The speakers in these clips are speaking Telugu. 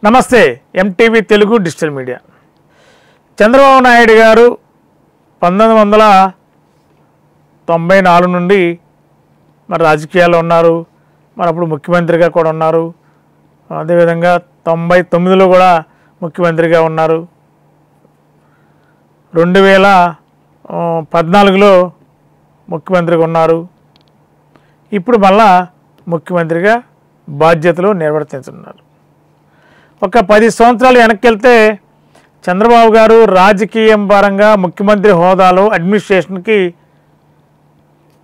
నమస్తే MTV Telugu digital media. Chandrababu Naidu గారు 1994 నుండి మరి రాజకీయాల్లో ఉన్నారు. మరి అప్పుడు ముఖ్యమంత్రిగా కూడా ఉన్నారు. అదేవిధంగా 99లో కూడా ముఖ్యమంత్రిగా ఉన్నారు. 2014లో ముఖ్యమంత్రిగా ఉన్నారు. ఇప్పుడు మళ్ళా ముఖ్యమంత్రిగా బాధ్యతలు నిర్వర్తించున్నారు. ఒక 10 సంవత్సరాలు వెనక్కి వెళ్తే చంద్రబాబు గారు రాజకీయం పరంగా ముఖ్యమంత్రి హోదాలో అడ్మినిస్ట్రేషన్కి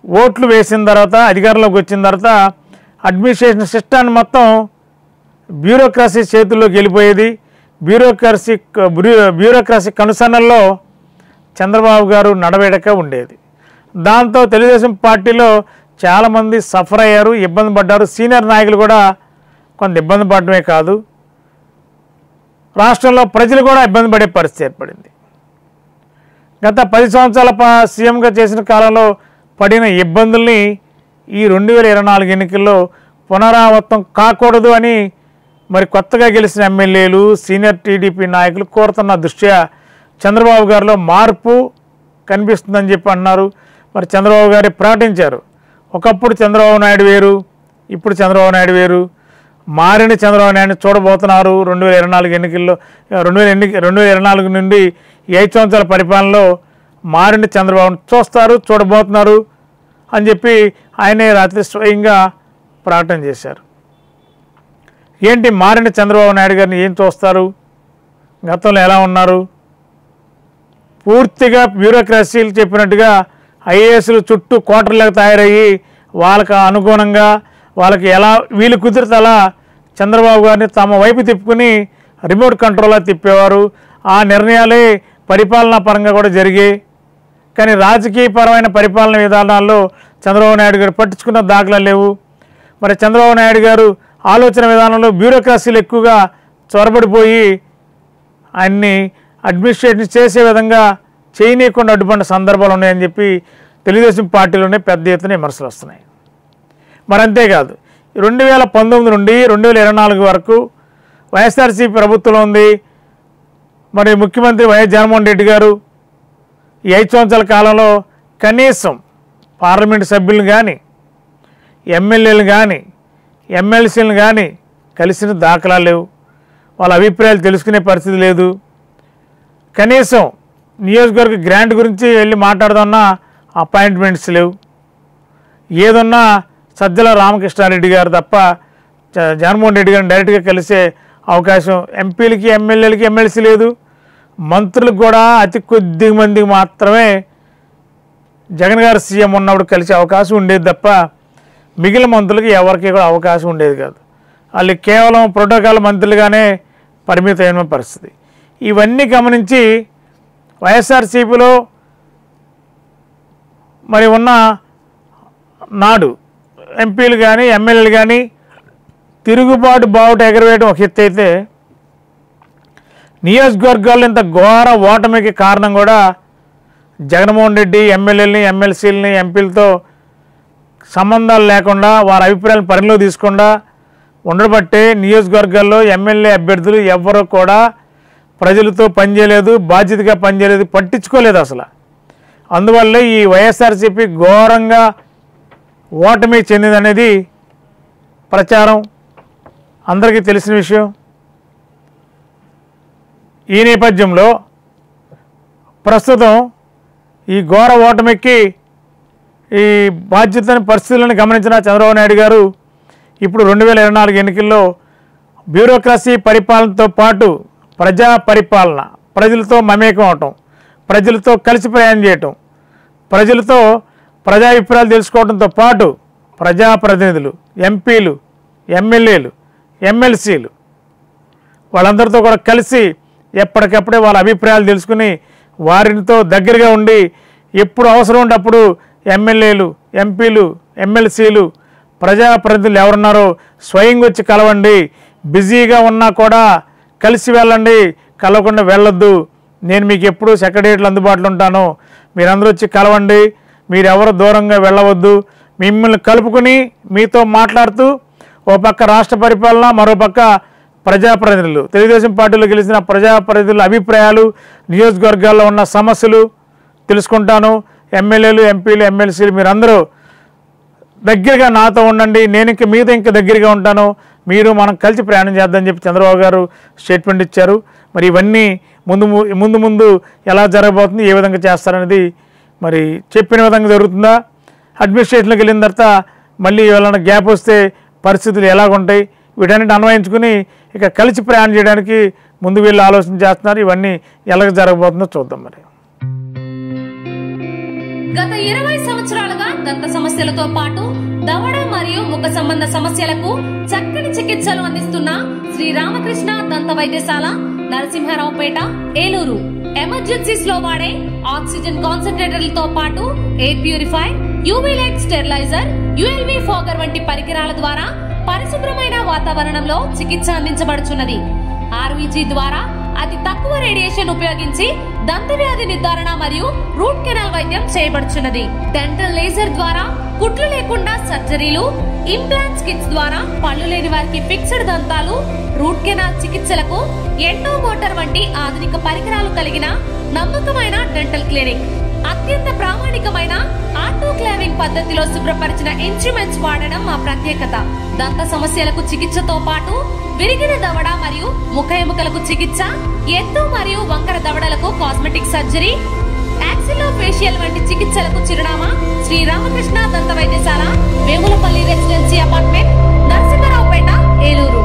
ఓట్లు వేసిన తర్వాత, అధికారంలోకి వచ్చిన తర్వాత అడ్మినిస్ట్రేషన్ సిస్టాన్ని మొత్తం బ్యూరోక్రసీ చేతుల్లోకి వెళ్ళిపోయేది. బ్యూరోక్రసీ కనుసన్నల్లో చంద్రబాబు గారు నడవేడక ఉండేది. దాంతో తెలుగుదేశం పార్టీలో చాలామంది సఫర్ అయ్యారు, ఇబ్బంది పడ్డారు. సీనియర్ నాయకులు కూడా కొంత ఇబ్బంది పడటమే కాదు, రాష్ట్రంలో ప్రజలు కూడా ఇబ్బంది పడే పరిస్థితి ఏర్పడింది. గత 10 సంవత్సరాల సీఎంగా చేసిన కాలంలో పడిన ఇబ్బందుల్ని ఈ 2024 ఎన్నికల్లో పునరావృతం కాకూడదు అని మరి కొత్తగా గెలిచిన ఎమ్మెల్యేలు, సీనియర్ టీడీపీ నాయకులు కోరుతున్న దృష్ట్యా చంద్రబాబు గారిలో మార్పు కనిపిస్తుందని చెప్పి అన్నారు. మరి చంద్రబాబు గారు ప్రకటించారు, ఒకప్పుడు చంద్రబాబు నాయుడు వేరు, ఇప్పుడు చంద్రబాబు నాయుడు వేరు, మారిన చంద్రబాబు నాయుడిని చూడబోతున్నారు. 2024 ఎన్నికల్లో 2024 నుండి 5 సంవత్సరాల పరిపాలనలో మారిన చంద్రబాబును చూడబోతున్నారు అని చెప్పి ఆయనే రాత్రి స్వయంగా ప్రకటన చేశారు. ఏంటి మారిన చంద్రబాబు నాయుడు గారిని ఏం చూస్తారు, గతంలో ఎలా ఉన్నారు? పూర్తిగా బ్యూరోక్రసీలు చెప్పినట్టుగా ఐఏఎస్లు చుట్టూ కోటర్లకు తయారయ్యి వాళ్ళకు అనుగుణంగా వాళ్ళకి ఎలా వీలు కుదిరితే అలా చంద్రబాబు గారిని తమ వైపు తిప్పుకుని రిమోట్ కంట్రోల్లో తిప్పేవారు. ఆ నిర్ణయాలే పరిపాలనా పరంగా కూడా జరిగాయి. కానీ రాజకీయపరమైన పరిపాలన విధానాల్లో చంద్రబాబు నాయుడు గారు పట్టించుకున్న దాఖలాలు లేవు. మరి చంద్రబాబు నాయుడు గారు ఆలోచన విధానంలో బ్యూరోక్రసీలు ఎక్కువగా చొరబడిపోయి ఆయన్ని అడ్మినిస్ట్రేషన్ చేసే విధంగా చేయనీయకుండా అడ్డుపడిన సందర్భాలు ఉన్నాయని చెప్పి తెలుగుదేశం పార్టీలోనే పెద్ద ఎత్తున విమర్శలు వస్తున్నాయి. మరి అంతేకాదు, 2019 నుండి 2024 వరకు వైఎస్ఆర్సీపీ ప్రభుత్వంలో ఉంది. మరి ముఖ్యమంత్రి వైఎస్ జగన్మోహన్ రెడ్డి గారు ఈ 5 సంవత్సరాల కాలంలో కనీసం పార్లమెంటు సభ్యులను కానీ, ఎమ్మెల్యేలు కానీ, ఎమ్మెల్సీలను కానీ కలిసిన దాఖలాలు లేవు. వాళ్ళ అభిప్రాయాలు తెలుసుకునే పరిస్థితి లేదు. కనీసం నియోజకవర్గ గ్రాంట్ గురించి వెళ్ళి మాట్లాడుతున్నా అపాయింట్మెంట్స్ లేవు. ఏదన్నా సజ్జల రామకృష్ణారెడ్డి గారు తప్ప జగన్మోహన్ రెడ్డి గారిని డైరెక్ట్గా కలిసే అవకాశం ఎంపీలకి, ఎమ్మెల్యేలకి, ఎమ్మెల్సీ లేదు. మంత్రులకు కూడా అతి కొద్ది మందికి మాత్రమే జగన్ గారు సీఎం ఉన్నప్పుడు కలిసే అవకాశం ఉండేది తప్ప మిగిలిన మంత్రులకి ఎవరికి కూడా అవకాశం ఉండేది కాదు. వాళ్ళు కేవలం ప్రోటోకాల్ మంత్రులుగానే పరిమితమైన పరిస్థితి. ఇవన్నీ గమనించి వైఎస్ఆర్సీపీలో మరి ఉన్న నాడు ఎంపీలు కానీ, ఎమ్మెల్యేలు కానీ తిరుగుబాటు బావుట ఎగరవేయడం ఒక ఎత్తు అయితే, నియోజకవర్గాల్లో ఇంత ఘోర ఓటమికి కారణం కూడా జగన్మోహన్ రెడ్డి ఎమ్మెల్యేలని, ఎమ్మెల్సీలని, ఎంపీలతో సంబంధాలు లేకుండా వారి అభిప్రాయాలను పరిగణలో తీసుకుండా ఉండబట్టే నియోజకవర్గాల్లో ఎమ్మెల్యే అభ్యర్థులు ఎవ్వరూ కూడా ప్రజలతో పనిచేయలేదు, బాధ్యతగా పనిచేయలేదు, పట్టించుకోలేదు అసలు. అందువల్లే ఈ వైఎస్ఆర్సీపీ ఘోరంగా ఓటమి చెందిందనేది ప్రచారం అందరికీ తెలిసిన విషయం. ఈ నేపథ్యంలో ప్రస్తుతం ఈ ఘోర ఓటమికి ఈ బాధ్యతని పరిస్థితులను గమనించిన చంద్రబాబు నాయుడు గారు ఇప్పుడు 2024 ఎన్నికల్లో బ్యూరోక్రసీ పరిపాలనతో పాటు ప్రజా పరిపాలన, ప్రజలతో మమేకం అవటం, ప్రజలతో కలిసి ప్రయాణం చేయటం, ప్రజలతో ప్రజాభిప్రాయాలు తెలుసుకోవడంతో పాటు ప్రజాప్రతినిధులు, ఎంపీలు, ఎమ్మెల్యేలు, ఎమ్మెల్సీలు వాళ్ళందరితో కూడా కలిసి ఎప్పటికప్పుడే వాళ్ళ అభిప్రాయాలు తెలుసుకుని వారితో దగ్గరగా ఉండి ఎప్పుడు అవసరం ఉన్నప్పుడు ఎమ్మెల్యేలు, ఎంపీలు, ఎమ్మెల్సీలు, ప్రజాప్రతినిధులు ఎవరున్నారో స్వయంగా వచ్చి కలవండి. బిజీగా ఉన్నా కూడా కలిసి వెళ్ళండి, కలవకుండా వెళ్ళొద్దు. నేను మీకు ఎప్పుడు సెక్రటేరియట్లు అందుబాటులో ఉంటాను, మీరందరూ వచ్చి కలవండి, మీరెవరు దూరంగా వెళ్ళవద్దు. మిమ్మల్ని కలుపుకొని మీతో మాట్లాడుతూ ఓ పక్క రాష్ట్ర పరిపాలన, మరో పక్క ప్రజాప్రతినిధులు, తెలుగుదేశం పార్టీలో గెలిచిన ప్రజాప్రతినిధుల అభిప్రాయాలు, నియోజకవర్గాల్లో ఉన్న సమస్యలు తెలుసుకుంటాను. ఎమ్మెల్యేలు, ఎంపీలు, ఎమ్మెల్సీలు మీరందరూ దగ్గరగా నాతో ఉండండి, నేను మీతో ఇంకా దగ్గరగా ఉంటాను, మనం కలిసి ప్రయాణం చేద్దామని చెప్పి చంద్రబాబు గారు స్టేట్మెంట్ ఇచ్చారు. మరి ఇవన్నీ ముందు ఎలా జరగబోతుంది, ఏ విధంగా చేస్తారనేది మరి చెప్పిన విధంగా జరుగుతుందా, అడ్మినిస్ట్రేషన్లోకి వెళ్ళిన తర్వాత మళ్ళీ ఎవరైనా గ్యాప్ వస్తే పరిస్థితులు ఎలాగుంటాయి, వీటన్నిటి అన్వయించుకుని ఇక కలిసి ప్రయాణం చేయడానికి ముందు వీళ్ళు ఆలోచన చేస్తున్నారు. ఇవన్నీ ఎలా జరగబోతుందో చూద్దాం. మరి గత 20 సంవత్సరాలుగా దంత సమస్యలతో పాటు దవడ మరియు ముఖ సంబంధ సమస్యలకు చక్కని చికిత్సలు అందిస్తున్న శ్రీ రామకృష్ణ దంత వైద్యశాల, నరసింహారావుపేట, ఏలూరు. ఎమర్జెన్సీస్ లో వాడే ఆక్సిజన్ కాన్సంట్రేటర్లతో పాటు air purify, UV light steriliser, ULV fogger వంటి పరికరాల ద్వారా పరిశుభ్రమైన వాతావరణంలో చికిత్స అందించబడుచున్నది. ఆర్వీజీ ద్వారా అతి తక్కువ రేడియేషన్ ఉపయోగించి దంత వ్యాధి నిర్ధారణ మరియు రూట్ కెనాల్ వైద్యం చేయబడుచున్నది. డెంటల్ లేజర్ ద్వారా కుట్లు లేకుండా సర్జరీలు, ఇంప్లాంట్స్ కిట్స్ ద్వారా పళ్ళు లేని వారికి ఫిక్స్డ్ దంతాలు, రూట్ కెనాల్ చికిత్సలకు ఎండో మోటార్ వంటి ఆధునిక పరికరాలు కలిగిన నమ్మకమైన డెంటల్ క్లినిక్. అత్యంత ప్రామాణికమైన ఆటోక్లావింగ్ పద్ధతిలో శుభ్రపరిచిన ఇన్స్ట్రుమెంట్స్ వాడడం మా ప్రత్యేకత. దంత సమస్యలకు చికిత్సతో పాటు విరిగిన దవడ మరియు ముఖ ఎముకలకు చికిత్స, ఎత్తు మరియు వంకర దవడలకు కాస్మెటిక్ సర్జరీ, యాక్సిలోఫేషియల్ వంటి చికిత్సలకు చిరునామా శ్రీ రామకృష్ణ దంత వైద్యశాల, వేములపల్లి రెసిడెన్సీ అపార్ట్మెంట్, నరసింహారావుపేట, ఏలూరు.